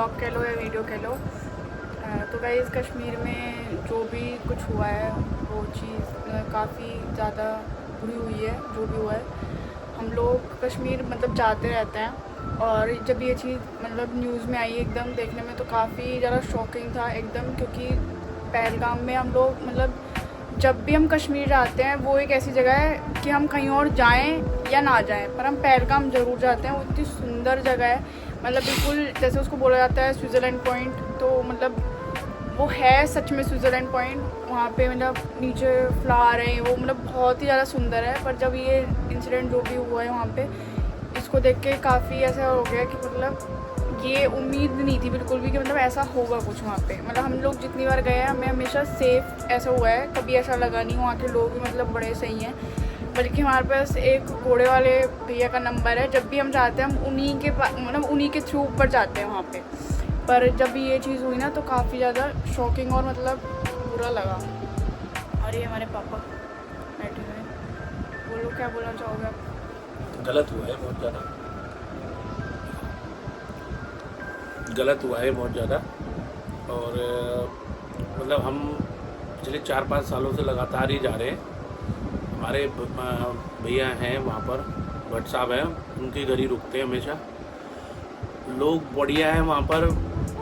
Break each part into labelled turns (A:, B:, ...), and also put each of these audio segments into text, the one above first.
A: Vlog कह लो या video कह लो। तो गाइस कश्मीर में जो भी कुछ हुआ है वो चीज़ काफ़ी ज़्यादा बुरी हुई है। जो भी हुआ है, हम लोग कश्मीर मतलब जाते रहते हैं, और जब ये चीज़ मतलब न्यूज़ में आई एकदम देखने में तो काफ़ी ज़्यादा शॉकिंग था एकदम। क्योंकि पहलगाम में हम लोग मतलब जब भी हम कश्मीर जाते हैं वो एक ऐसी जगह है कि हम कहीं और जाएं या ना जाएं, पर हम पहलगाम ज़रूर जाते हैं। वो इतनी सुंदर जगह है, मतलब बिल्कुल जैसे उसको बोला जाता है स्विट्ज़रलैंड पॉइंट, तो मतलब वो है सच में स्विट्ज़रलैंड पॉइंट। वहाँ पे मतलब नीचे फ्लावर है, वो मतलब बहुत ही ज़्यादा सुंदर है। पर जब ये इंसिडेंट जो भी हुआ है वहाँ पे, इसको देख के काफ़ी ऐसा हो गया कि मतलब ये उम्मीद नहीं थी बिल्कुल भी कि मतलब ऐसा होगा कुछ वहाँ पे। मतलब हम लोग जितनी बार गए हैं हमें हमेशा सेफ़ ऐसा हुआ है, कभी ऐसा लगा नहीं। वहाँ के लोग भी मतलब बड़े सही हैं, बल्कि हमारे पास एक घोड़े वाले भैया का नंबर है। जब भी हम जाते हैं हम उन्हीं के मतलब उन्हीं के थ्रू ऊपर जाते हैं वहाँ पे। पर जब भी ये चीज़ हुई ना तो काफ़ी ज़्यादा शॉकिंग और मतलब बुरा लगा। और ये हमारे पापा बैठे हुए हैं, बोलो क्या बोलना चाहोगे आप?
B: गलत हुआ है बहुत ज़्यादा, गलत हुआ है बहुत ज़्यादा। और मतलब हम पिछले 4-5 सालों से लगातार ही जा रहे हैं। हमारे भैया हैं वहाँ पर, भट्ट साहब हैं, उनके घर ही रुकते हैं हमेशा। लोग बढ़िया है वहाँ पर,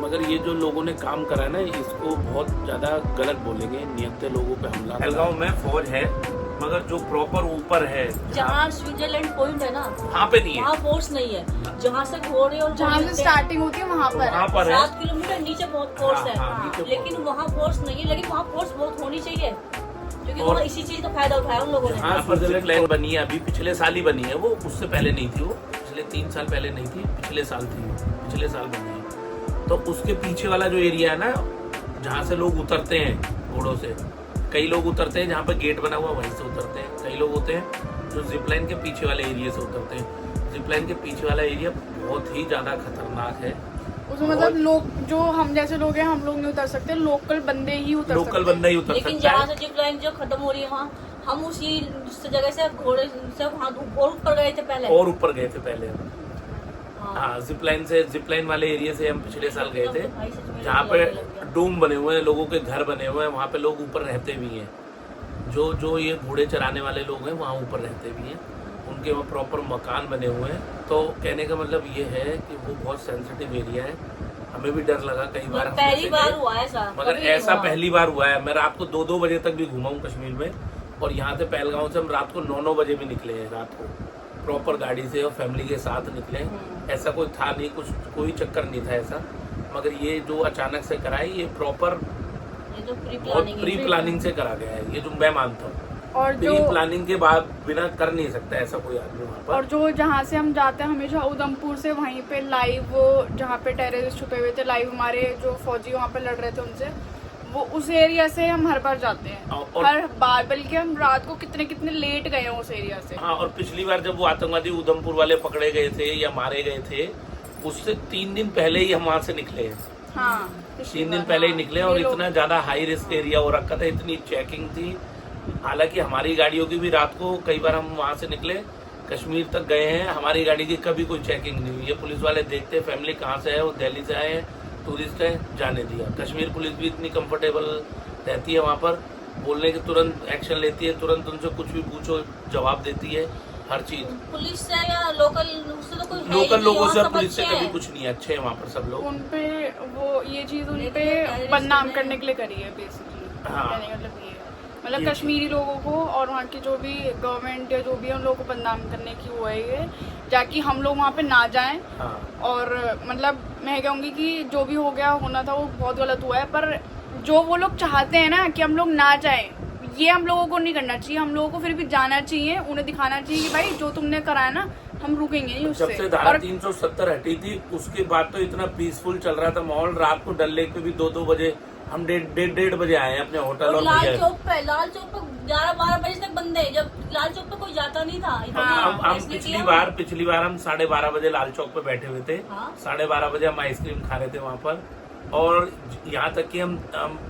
B: मगर ये जो लोगों ने काम करा है ना, इसको बहुत ज़्यादा गलत बोलेंगे। नियत लोगों पे हमला। पहलगाम में फौज है, मगर जो प्रॉपर ऊपर है
C: जहाँ स्विट्जरलैंड पॉइंट है ना,
B: वहाँ पे नहीं है,
C: वहाँ फोर्स नहीं है। जहाँ से घोड़े और
A: जहाँ से स्टार्टिंग होती है वहाँ पर
B: है
C: 7 किलोमीटर नीचे बहुत फोर्स है।
B: नीचे
C: लेकिन वहाँ फोर्स नहीं है, लेकिन वहाँ फोर्स बहुत होनी चाहिए, क्योंकि
B: और
C: वहाँ इसी चीज का फायदा उठाया उन लोगों ने।
B: जहाँ पर जिप लाइन बनी है अभी पिछले साल ही बनी है, वो उससे पहले नहीं थी। वो पिछले 3 साल पहले नहीं थी, पिछले साल थी, पिछले साल बनी है। तो उसके पीछे वाला जो एरिया है ना, जहाँ से लोग उतरते हैं घोड़ों से, कई लोग उतरते हैं जहाँ पर गेट बना हुआ वहीं से उतरते हैं। कई लोग होते हैं जो जिप लाइन के पीछे वाले एरिया से उतरते हैं। जिप लाइन के पीछे वाला एरिया बहुत ही ज्यादा खतरनाक है।
A: उसमें मतलब लोग जो हम जैसे लोग हैं हम लोग नहीं उतर सकते, लोकल बंदे ही उतर सकते हैं।
B: लोकल बंदा ही उतर
C: लेकिन
B: सकता
C: जहाँ
B: है।
C: से जिप लाइन जो खत्म हो रही है वहाँ हम उसी जगह से घोड़े से वहाँ और ऊपर गए थे पहले।
B: और ऊपर गए थे पहले हम। हाँ, जिप लाइन से, जिप लाइन वाले एरिया से हम पिछले साल गए थे, जहाँ पे डोम बने हुए हैं, लोगों के घर बने हुए हैं, वहाँ पे लोग ऊपर रहते भी हैं। जो ये घोड़े चराने वाले लोग हैं वहाँ ऊपर रहते भी हैं, उनके वहाँ प्रॉपर मकान बने हुए हैं। तो कहने का मतलब ये है कि वो बहुत सेंसिटिव एरिया है। हमें भी डर लगा कई बार,
C: पहली बार हुआ है ऐसा,
B: मगर ऐसा पहली बार हुआ है। मैं रात को 2-2 बजे तक भी घूमा हूँ कश्मीर में, और यहाँ से पहलगाम से हम रात को 9-9 बजे भी निकले हैं, रात को प्रॉपर गाड़ी से और फैमिली के साथ निकले। ऐसा कोई था नहीं, कुछ कोई चक्कर नहीं था ऐसा। मगर ये जो अचानक से करा है, ये प्रॉपर प्री प्लानिंग से करा गया है, ये जो मैं मानता हूँ।
A: और
B: प्री प्लानिंग के बाद बिना कर नहीं सकता ऐसा कोई आदमी वहाँ पर।
A: और जो जहाँ से हम जाते हैं हमेशा उधमपुर से, वहीं पे लाइव जहाँ पे टेररिस्ट छुपे हुए थे, लाइव हमारे जो फौजी वहाँ पे लड़ रहे थे उनसे, वो उस एरिया से हम हर बार जाते हैं, हर बार। बल्कि हम रात को कितने कितने लेट गए हैं उस एरिया से।
B: हाँ, और पिछली बार जब वो आतंकवादी उधमपुर वाले पकड़े गए थे या मारे गए थे, उससे 3 दिन पहले ही हम वहाँ से निकले हैं।
A: हाँ,
B: 3 दिन पहले ही निकले, और इतना ज्यादा हाई रिस्क एरिया हो रखा था, इतनी चेकिंग थी। हालांकि हमारी गाड़ियों की भी रात को कई बार हम वहाँ से निकले, कश्मीर तक गए हैं, हमारी गाड़ी की कभी कोई चेकिंग नहीं हुई है। पुलिस वाले देखते फैमिली कहाँ से है, वो दिल्ली से आए हैं, टूरिस्ट है, जाने दिया। कश्मीर पुलिस भी इतनी कंफर्टेबल रहती है वहाँ पर, बोलने के तुरंत एक्शन लेती है, तुरंत उनसे कुछ भी पूछो जवाब देती है, हर चीज।
C: पुलिस से या लोकल उससे तो कोई
B: लोकल लोगों से, पुलिस से कभी कुछ नहीं है, अच्छे हैं वहाँ पर सब लोग।
A: उनपे वो ये चीज उनपे बदनाम करने के लिए करी है बेसिकली।
B: हाँ।
A: मतलब ये मतलब कश्मीरी लोगों को और वहाँ की जो भी गवर्नमेंट या जो भी उन लोगों को बदनाम करने की हुआ है ये, ताकि हम लोग वहाँ पे ना जाएं।
B: हाँ।
A: और मतलब मैं कहूँगी कि जो भी हो गया होना था वो बहुत गलत हुआ है, पर जो वो लोग चाहते हैं ना कि हम लोग ना जाएं, ये हम लोगों को नहीं करना चाहिए। हम लोगों को फिर भी जाना चाहिए, उन्हें दिखाना चाहिए कि भाई जो तुमने करा है ना हम रुकेंगे नहीं उससे।
B: जब से धारा 370 हटी थी उसके बाद तो इतना पीसफुल चल रहा था माहौल। रात को डल लेक पे भी 2-2 बजे हम 1:30 बजे आए हैं अपने होटल। और
C: लाल चौक पे 11-12 बजे तक बंद है, जब लाल चौक पे कोई जाता नहीं था।
B: हम पिछली बार हम 12:30 बजे लाल चौक पे बैठे हुए थे। 12:30 बजे हम आइसक्रीम खा रहे थे वहाँ पर। और यहाँ तक कि हम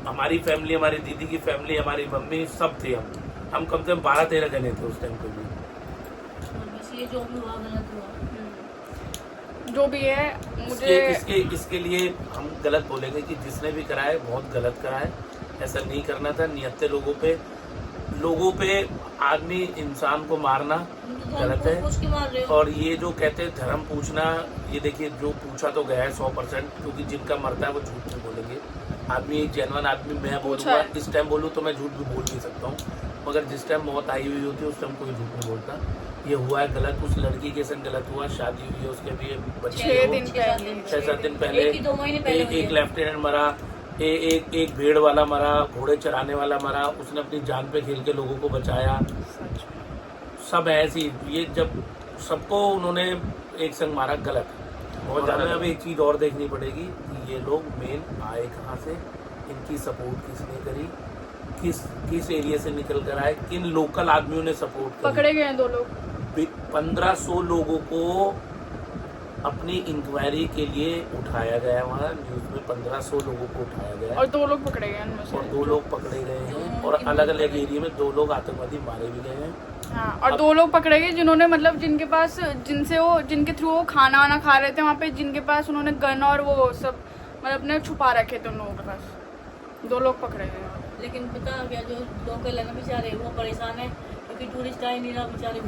B: हमारी फैमिली, हमारी दीदी की फैमिली, हमारी मम्मी, सब थे। हम कम से कम 12-13 जने थे उस टाइम पे भी।
C: जो भी हुआ गलत हुआ।
A: जो भी है मुझे
B: इसके लिए हम गलत बोलेंगे कि जिसने भी करा है बहुत गलत करा है। ऐसा नहीं करना था। निहत्थे लोगों पे आदमी इंसान को मारना गलत है। और ये जो कहते हैं धर्म पूछना, ये देखिए जो पूछा तो गया है 100%, क्योंकि जिनका मरता है वो झूठ नहीं बोलेंगे। आदमी एक जेन्युइन आदमी, मैं बोलूँगा इस टाइम बोलूँ तो मैं झूठ भी बोल नहीं सकता हूँ, मगर जिस टाइम मौत आई हुई होती है उस टाइम कोई झूठ नहीं बोलता। ये हुआ है गलत, उस लड़की के संग गलत हुआ, शादी हुई है उसके भी बच्चे 6-7 दिन पहले एक लेफ्टिनेंट मरा, एक भेड़ वाला मरा, घोड़े चराने वाला मरा, उसने अपनी जान पे खेल के लोगों को बचाया। सब ऐसी, ये जब सबको उन्होंने एक संग मारा गलत। बहुत ज़्यादा अब एक चीज़ और देखनी पड़ेगी कि ये लोग मेन आए कहाँ से, इनकी सपोर्ट किसने करी, किस एरिया से निकल कर आए, किन लोकल आदमियों ने सपोर्ट करी।
A: पकड़े गए 2 लोग,
B: 1500 लोगों को अपनी इंक्वायरी के लिए उठाया गया। वहाँ न्यूज़ में 1500 लोगों को उठाया गया
A: और 2 लोग पकड़े गए उनमें से।
B: और 2 लोग पकड़े गए हैं और अलग अलग एरिया में 2 लोग आतंकवादी मारे भी गए हैं।
A: हाँ, और 2 लोग पकड़े गए जिन्होंने मतलब जिनके थ्रू वो खाना वाना खा रहे थे वहाँ पे, जिनके पास उन्होंने गन और वो सब मतलब अपने छुपा रखे थे उन लोगों के पास। 2 लोग पकड़े गए।
C: लेकिन पता क्या, जो लोकल लगे बेचारे वो परेशान है क्योंकि टूरिस्ट आए नहीं रहा बेचारे।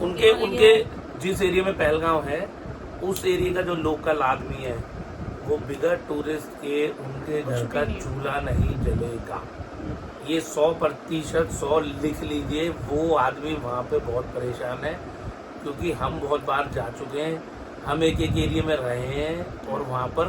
B: उनके जिस एरिया में पहलगांव है उस एरिया का जो लोकल आदमी है वो बिगर टूरिस्ट के उनके घर का चूल्हा नहीं जलेगा। ये 100% 100 लिख लीजिए। वो आदमी वहाँ पे बहुत परेशान है, क्योंकि हम बहुत बार जा चुके हैं, हम एक एरिया में रहे हैं और वहाँ पर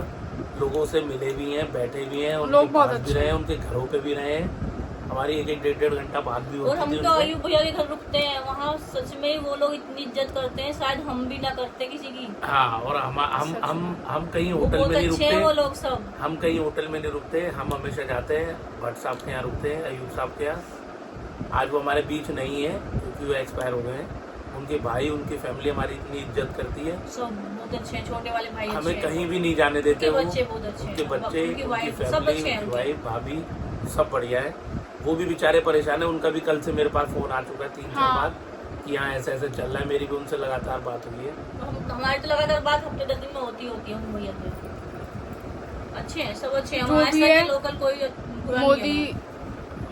B: लोगों से मिले भी हैं, बैठे भी हैं, उनके पास भी रहे हैं, उनके घरों पे भी रहे हैं। हमारी एक 1-1.5 घंटा बात भी होती
C: है। और हम तो अयूब भैया के घर रुकते हैं, वहाँ सच में वो लोग इतनी इज्जत करते हैं, शायद हम भी ना करते किसी की।
B: हाँ, और हम कहीं होटल में नहीं रुकते,
C: वो लोग सब
B: हम कहीं होटल में नहीं रुकते, हम हमेशा जाते हैं भट्ट साहब के यहाँ रुकते हैं, अयूब साहब के यहाँ। आज वो हमारे बीच नहीं है क्योंकि वो एक्सपायर हो गए हैं। उनके भाई, उनकी फैमिली हमारी इतनी इज्जत करती है,
C: सब बहुत अच्छे हैं, छोटे वाले भाई
B: हमें कहीं भी नहीं जाने देते।
C: उनके बच्चे बहुत अच्छे हैं,
B: उनके बच्चे, उनकी
C: फैमिली,
B: उनकी वाइफ, भाभी सब बढ़िया है। वो भी बेचारे परेशान है। उनका भी कल से मेरे पास फोन आ चुका है 3-4 बार कि यहाँ ऐसे ऐसे चल रहा है। मेरी भी उनसे लगातार बात हुई है।
C: हमारी तो लगातार बात हफ्ते 10 दिन में होती है उन भैया से। अच्छे हैं, सब अच्छे हैं,
A: जो भी है
C: लोकल कोई
A: मोदी,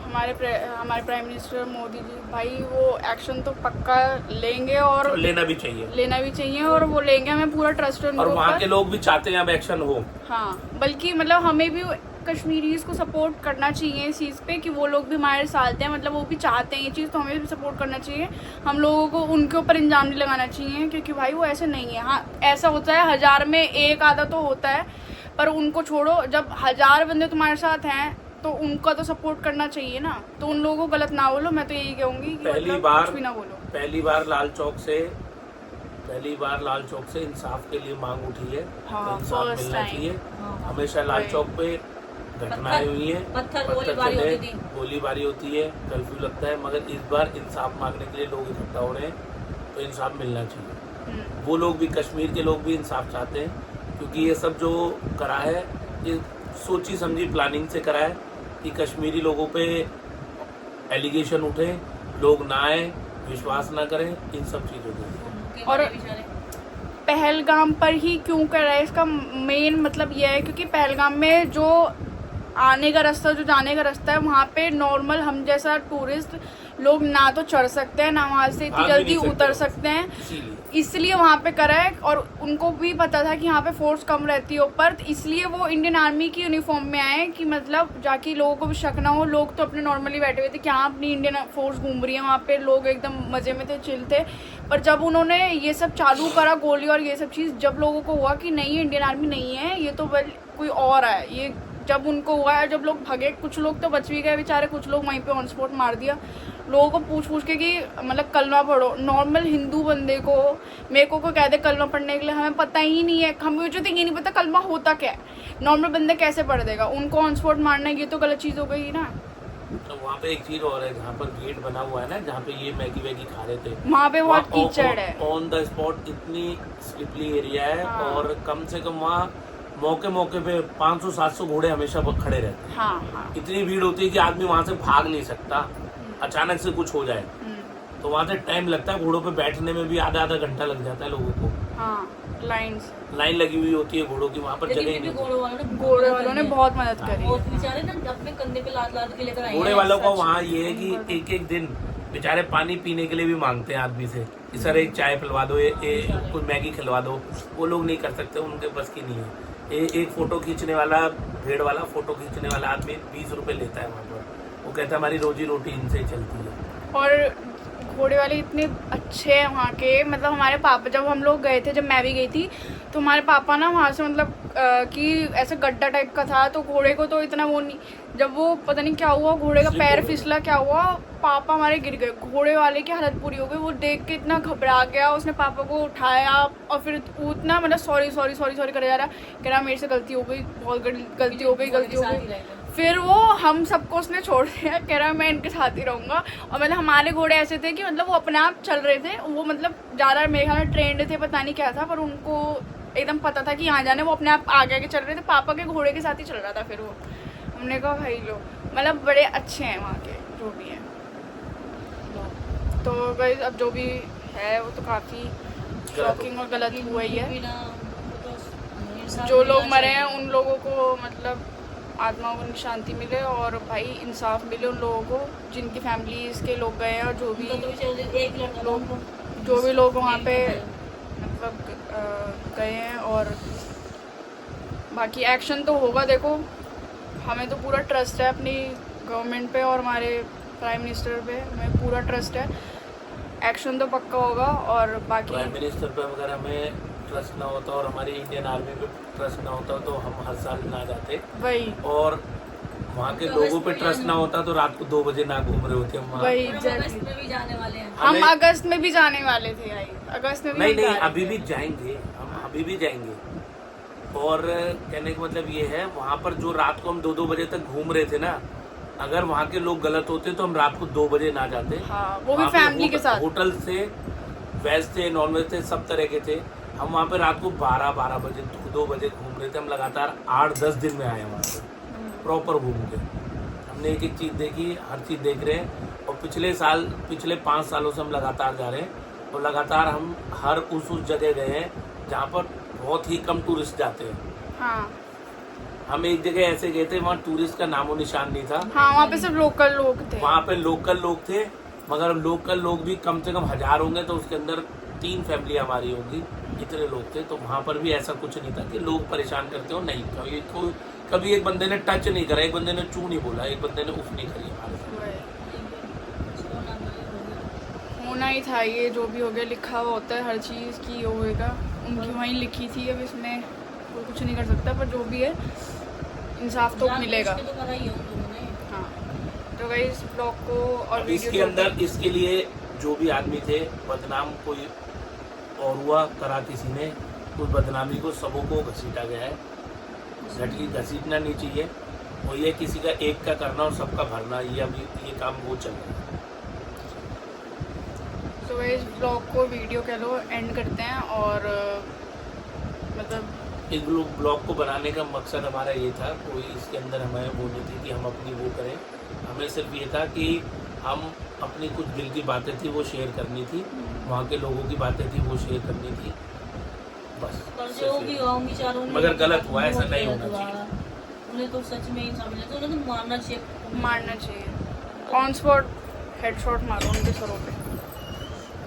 A: हमारे प्राइम मिनिस्टर मोदी जी भाई वो एक्शन तो पक्का लेंगे और
B: तो लेना भी चाहिए
A: और वो लेंगे। हमें पूरा ट्रस्ट है।
B: और वहाँ के लोग भी चाहते हैं अब एक्शन हो।
A: हाँ, बल्कि मतलब हमें भी कश्मीरीज को सपोर्ट करना चाहिए इस चीज़ पे कि वो लोग भी हमारे साथ हैं, मतलब वो भी चाहते हैं ये चीज़, तो हमें भी सपोर्ट करना चाहिए। हम लोगों को उनके ऊपर इल्ज़ाम नहीं लगाना चाहिए, क्योंकि भाई वो ऐसे नहीं है। हाँ, ऐसा होता है 1000 में 1 आधा तो होता है, पर उनको छोड़ो, जब 1000 बंदे तुम्हारे साथ हैं तो उनका तो सपोर्ट करना चाहिए ना। तो उन लोगों को गलत ना बोलो, मैं तो यही कहूँगी कि
B: पहली
A: मतलब
B: बार
A: कुछ भी ना बोलो।
B: पहली बार लाल चौक से इंसाफ के लिए मांग उठी है।
A: हाँ,
B: इंसाफ मिलना चाहिए। हमेशा लाल चौक पे घटनाएं हुई हैं, पत्थर गोलीबारी होती है, कर्फ्यू लगता है, मगर इस बार इंसाफ मांगने के लिए लोग इकट्ठा हो रहे हैं, तो इंसाफ मिलना चाहिए। वो लोग भी, कश्मीर के लोग भी इंसाफ चाहते हैं, क्योंकि ये सब जो करा है ये सोची समझी प्लानिंग से करा है कि कश्मीरी लोगों पे एलिगेशन उठे, लोग ना आए, विश्वास ना करें, इन सब चीज़ों के।
A: और पहलगाम पर ही क्यों कर रहा है, इसका मेन मतलब यह है क्योंकि पहलगाम में जो आने का रास्ता, जो जाने का रास्ता है, वहाँ पे नॉर्मल हम जैसा टूरिस्ट लोग ना तो चढ़ सकते हैं, ना वहाँ से इतनी जल्दी उतर सकते हैं, इसलिए वहाँ पे करा है। और उनको भी पता था कि यहाँ पे फोर्स कम रहती है ऊपर, इसलिए वो इंडियन आर्मी की यूनिफॉर्म में आए कि मतलब जाके लोगों को भी शक ना हो। लोग तो अपने नॉर्मली बैठे हुए थे कि हाँ अपनी इंडियन फोर्स घूम रही है, वहाँ पे लोग एकदम मज़े में थे, चिल थे। पर जब उन्होंने ये सब चालू करा, गोली और ये सब चीज़, जब लोगों को हुआ कि नहीं इंडियन आर्मी नहीं है, ये तो कोई और है, ये जब उनको हुआ है, जब लोग भगे, कुछ लोग तो बच भी गए बेचारे, कुछ लोग वहीं पे ऑन स्पॉट मार दिया। लोगों को पूछ के कि मतलब कलमा पढ़ो। नॉर्मल हिंदू बंदे को, मेरे को कह दे कलमा पढ़ने के लिए, हमें पता ही नहीं है, हमें जो ये नहीं पता कलमा होता क्या है, नॉर्मल बंदे कैसे पढ़ देगा, उनको ऑन स्पॉट मारना, ये तो गलत चीज़ हो गई ना।
B: तो वहाँ पे एक चीज और है, जहाँ पर गेट बना हुआ है ना, जहाँ पे ये मैगी वैगी खा रहे थे,
A: वहाँ पे बहुत कीचड़ है,
B: ऑन द स्पॉट इतनी स्लिपली एरिया है। और कम से कम वहाँ मौके पे 500-700 घोड़े हमेशा खड़े रहते हैं।
A: हाँ।
B: इतनी भीड़ होती है कि आदमी वहाँ से भाग नहीं सकता, अचानक से कुछ हो जाए तो वहाँ से टाइम लगता है। घोड़ों पे बैठने में भी आधा घंटा लग जाता है लोगों को। लाइन लगी हुई होती है घोड़ों की, वहाँ पर जगह ही
C: लेकिन
B: नहीं।
C: घोड़े वालों ने
A: बहुत मदद करी
C: बहुत
A: है।
C: बेचारे ना अपने कंधे पे लाद लाद के लेकर आए
B: घोड़े
C: हैं।
B: वालों का वहाँ ये है कि एक एक दिन बेचारे पानी पीने के लिए भी मांगते हैं आदमी से कि सर एक चाय पिलवा दो, कोई मैगी खिलवा दो। वो लोग नहीं कर सकते, उनके बस की नहीं है। एक फोटो खींचने वाला, भेड़ वाला फोटो खींचने वाला आदमी 20 रुपए लेता है वहाँ पर। वो कहता है हमारी रोजी रोटी इनसे ही चलती है।
A: और घोड़े वाले इतने अच्छे हैं वहाँ के, मतलब हमारे पापा जब हम लोग गए थे, जब मैं भी गई थी, तो हमारे पापा ना वहाँ से मतलब कि ऐसे गड्ढा टाइप का था, तो घोड़े को तो इतना वो नहीं, जब वो पता नहीं क्या हुआ, घोड़े का पैर फिसला, क्या हुआ, पापा हमारे गिर गए। घोड़े वाले की हालत पूरी हो गई, वो देख के इतना घबरा गया, उसने पापा को उठाया और फिर उतना मतलब सॉरी सॉरी सॉरी सॉरी करे जा रहा, कह रहा मेरे से गलती हो गई, बहुत गलती हो गई। फिर वो हम सबको उसने छोड़ दिया, कह रहा मैं इनके साथ ही रहूँगा। और मतलब हमारे घोड़े ऐसे थे कि मतलब वो अपने आप चल रहे थे, वो मतलब ज़्यादा मेरे ख्याल में ट्रेंड थे, पता नहीं क्या था, पर उनको एकदम पता था कि यहाँ जाने, वो अपने आप आगे आगे चल रहे थे, पापा के घोड़े के साथ ही चल रहा था। फिर वो हमने कहा भाई लो, मतलब बड़े अच्छे हैं वहाँ के जो भी हैं। तो गाइस अब जो भी है वो तो काफ़ी शॉकिंग और गलत हुआ ही है। जो लोग मरे हैं उन लोगों को मतलब आत्माओं को शांति मिले और भाई इंसाफ मिले उन लोगों को जिनकी फैमिलीज के लोग गए हैं, और जो भी लोग वहाँ पे मतलब गए हैं। और बाकी एक्शन तो होगा, देखो हमें तो पूरा ट्रस्ट है अपनी गवर्नमेंट पे और हमारे प्राइम मिनिस्टर पे, हमें पूरा ट्रस्ट है, एक्शन तो पक्का होगा। और बाकी
B: प्राइम मिनिस्टर पे अगर हमें ट्रस्ट ना होता और हमारी इंडियन आर्मी पे ट्रस्ट ना होता तो हम हर साल ना जाते,
A: वही,
B: और वहाँ के लोगों पे ट्रस्ट ना होता तो रात को 2 बजे ना घूम रहे होते हम वहाँ।
A: वही
C: अगस्त में भी जाने वाले हैं
A: हम अगस्त में भी जाने वाले थे भाई, अगस्त में भी
B: नहीं
A: हम जा रहे
B: अभी
A: थे।
B: भी जाएंगे, हम अभी भी जाएंगे। और कहने का मतलब ये है, वहाँ पर जो रात को हम 2-2 बजे तक घूम रहे थे ना, अगर वहाँ के लोग गलत होते तो हम रात को 2 बजे ना जाते।
A: हाँ, वो भी
B: वहाँ पे
A: फैमिली के साथ।
B: होटल थे, वेज थे, नॉन वेज थे, सब तरह के थे। हम वहाँ पे रात को 12 बजे 2 बजे घूम रहे थे। हम लगातार 8-10 दिन में आए वहाँ पे प्रॉपर घूम के। हमने एक एक चीज़ देखी, हर चीज़ देख रहे हैं। और पिछले 5 सालों से हम लगातार जा रहे हैं और लगातार हम हर उस जगह गए हैं जहाँ पर बहुत ही कम टूरिस्ट जाते हैं।
A: हाँ
B: हम एक जगह ऐसे गए थे, वहाँ टूरिस्ट का नामो निशान नहीं था।
A: हाँ, वहाँ पे सिर्फ लोकल लोग थे।
B: वहाँ पे लोकल लोग थे, मगर लोकल लोग भी कम से कम 1000 होंगे तो उसके अंदर 3 फैमिली हमारी होगी, इतने लोग थे। तो वहाँ पर भी ऐसा कुछ नहीं था कि लोग परेशान करते हो, नहीं। कभी एक बंदे ने टच नहीं करा, एक बंदे ने चू नहीं बोला, एक बंदे ने उफ नहीं करी हमारे साथ।
A: होना ही था, ये जो भी हो गया लिखा हुआ होता है हर चीज़ की होएगा, उनकी वहीं लिखी थी, अब इसमें कोई कुछ नहीं कर सकता, पर जो भी है इंसाफ तो मिलेगा। हाँ, तो भाई इस ब्लॉग को और
B: इसके अंदर इसके लिए जो भी आदमी थे, बदनाम कोई और हुआ करा किसी ने, उस बदनामी को सबों को घसीटा गया है। घसीटना नहीं चाहिए, और ये किसी का एक का करना और सबका भरना, ये अभी ये काम वो चल रहा है।
A: तो भाई इस ब्लॉग को वीडियो कह लो एंड करते हैं। और मतलब
B: इस ब्लॉग को बनाने का मकसद हमारा ये था, कोई इसके अंदर हमें वो नहीं थी कि हम अपनी वो करें। हमें सिर्फ ये था कि हम अपनी कुछ दिल की बातें थी वो शेयर करनी थी, वहाँ के लोगों की बातें थी वो शेयर करनी थी, बस।
C: जो भी होंगी चारों,
B: मगर गलत हुआ, ऐसा नहीं होना चाहिए।
C: उन्हें तो सच में इंसान मिला, तो उन्हें तो मारना चाहिए,
A: ऑन स्पॉट हेडशॉट मारो उनके सरों पे।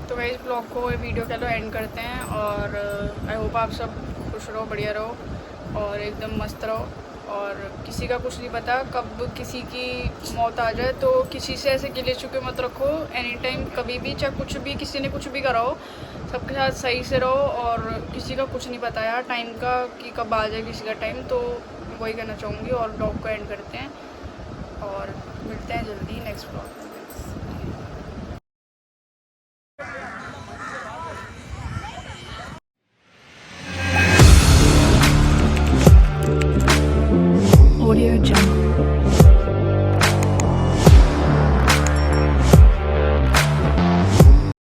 A: तो भाई इस ब्लॉग को वीडियो कह लो एंड करते हैं। और आई होप आप सब खुश रहो, बढ़िया रहो और एकदम मस्त रहो। और किसी का कुछ नहीं पता कब किसी की मौत आ जाए, तो किसी से ऐसे गिले चुके मत रखो एनी टाइम, कभी भी, चाहे कुछ भी किसी ने कुछ भी करा हो, सबके साथ सही से रहो। और किसी का कुछ नहीं पता यार टाइम का कि कब आ जाए किसी का टाइम, तो वही कहना चाहूँगी। और ब्लॉग को एंड करते हैं और मिलते हैं जल्दी नेक्स्ट ब्लॉग में।